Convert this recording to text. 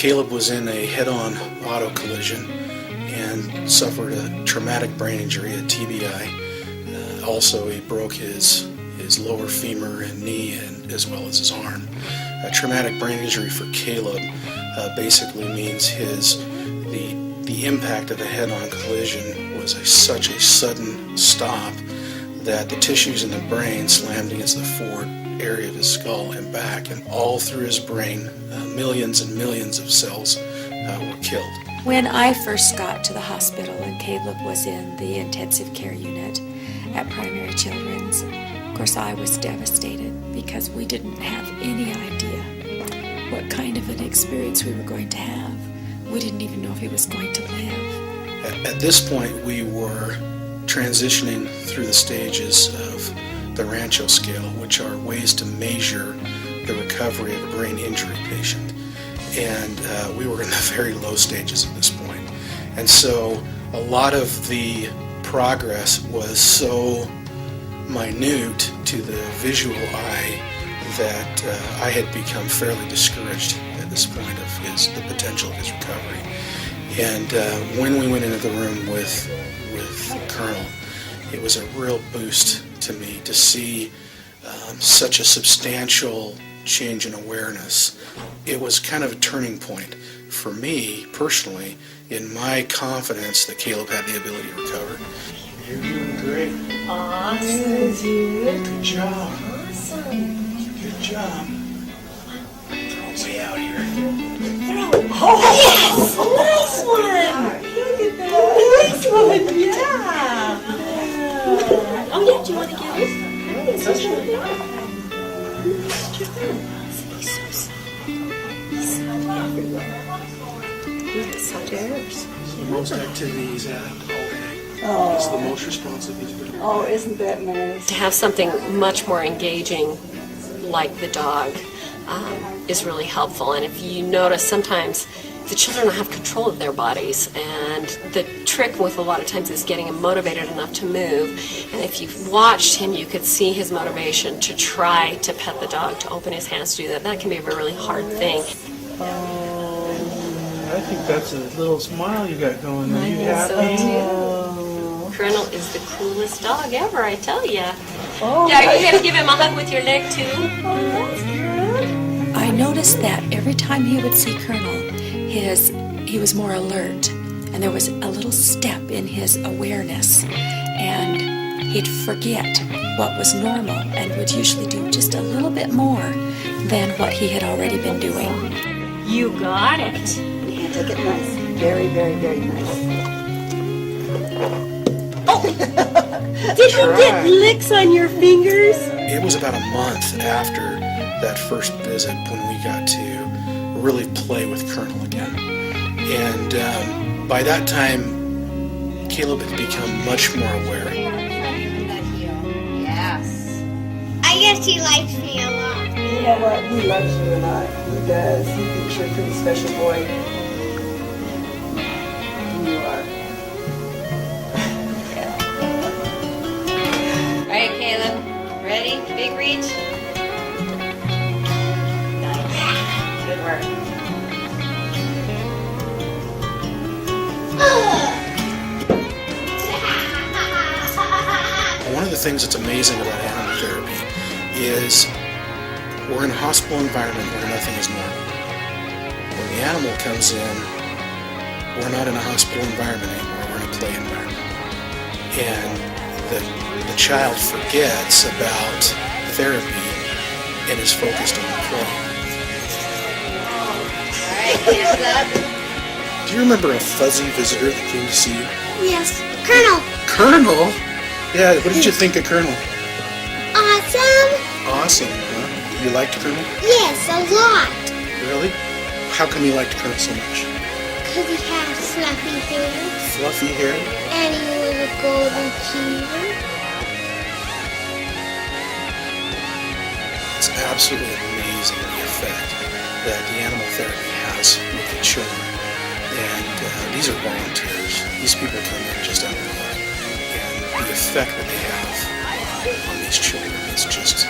Caleb was in a head-on auto collision and suffered a traumatic brain injury, a TBI. Also, he broke his lower femur and knee, and as well as his arm. A traumatic brain injury for Caleb basically means the impact of a head-on collision was such a sudden stop that the tissues in the brain slammed against the forward area of his skull and back, and all through his brain, millions and millions of cells were killed. When I first got to the hospital and Caleb was in the intensive care unit at Primary Children's, of course I was devastated because we didn't have any idea what kind of an experience we were going to have. We didn't even know if he was going to live. At this point, we were transitioning through the stages of the Rancho scale, which are ways to measure the recovery of a brain injury patient. And we were in the very low stages at this point. And so a lot of the progress was so minute to the visual eye that I had become fairly discouraged at this point of the potential of his recovery. And when we went into the room with Colonel, it was a real boost to me to see such a substantial change in awareness. It was kind of a turning point for me personally in my confidence that Caleb had the ability to recover. You're doing great. Awesome, dude. Good job. Awesome. Good job. Throw me out here. Oh, yes! Nice one! Look at that. Nice one, yeah. Oh, yeah, do you want to get it? It's just right there. He's so sad. He's so everywhere. He's so dares. The most activity he's had all day. Oh. He's the most responsive he's been. Oh, isn't that nice? To have something much more engaging like the dog is really helpful. And if you notice, sometimes the children don't have control of their bodies, and the trick with a lot of times is getting him motivated enough to move. And if you've watched him, you could see his motivation to try to pet the dog, to open his hands to do that. That can be a really hard thing. I think that's a little smile you got going there. I You think happy? so too. Colonel is the coolest dog ever, I tell ya. Oh, Yeah, are you gonna give him a hug with your leg too? that's good. I noticed that every time he would see Colonel, he was more alert, and there was a little step in his awareness, and he'd forget what was normal and would usually do just a little bit more than what he had already been doing. You got it. Yeah, take it nice. Very, very, very nice. Did you get licks on your fingers? It was about a month after that first visit when we got to really play with Colonel again. And by that time, Caleb had become much more aware. Yes. I guess he likes me a lot. You know what? He loves you a lot. He does. He thinks you're a pretty special boy. You are. All right, Caleb. Ready? Big reach. Nice. Good work. One of the things that's amazing about animal therapy is we're in a hospital environment where nothing is normal. When the animal comes in, we're not in a hospital environment anymore, we're in a play environment. And the child forgets about therapy and is focused on the play. All right, hands up. Do you remember a fuzzy visitor that came to see you? Yes. Colonel. Colonel? Yeah, what did you think of Colonel? Awesome. Awesome, huh? You liked Colonel? Yes, a lot. Really? How come you liked Colonel so much? Because he has fluffy hair Fluffy hair? and a little golden cheetah. It's absolutely amazing the effect that the animal therapy has with the children. And these are volunteers. These people come in just out of love. And the effect that they have on these children is just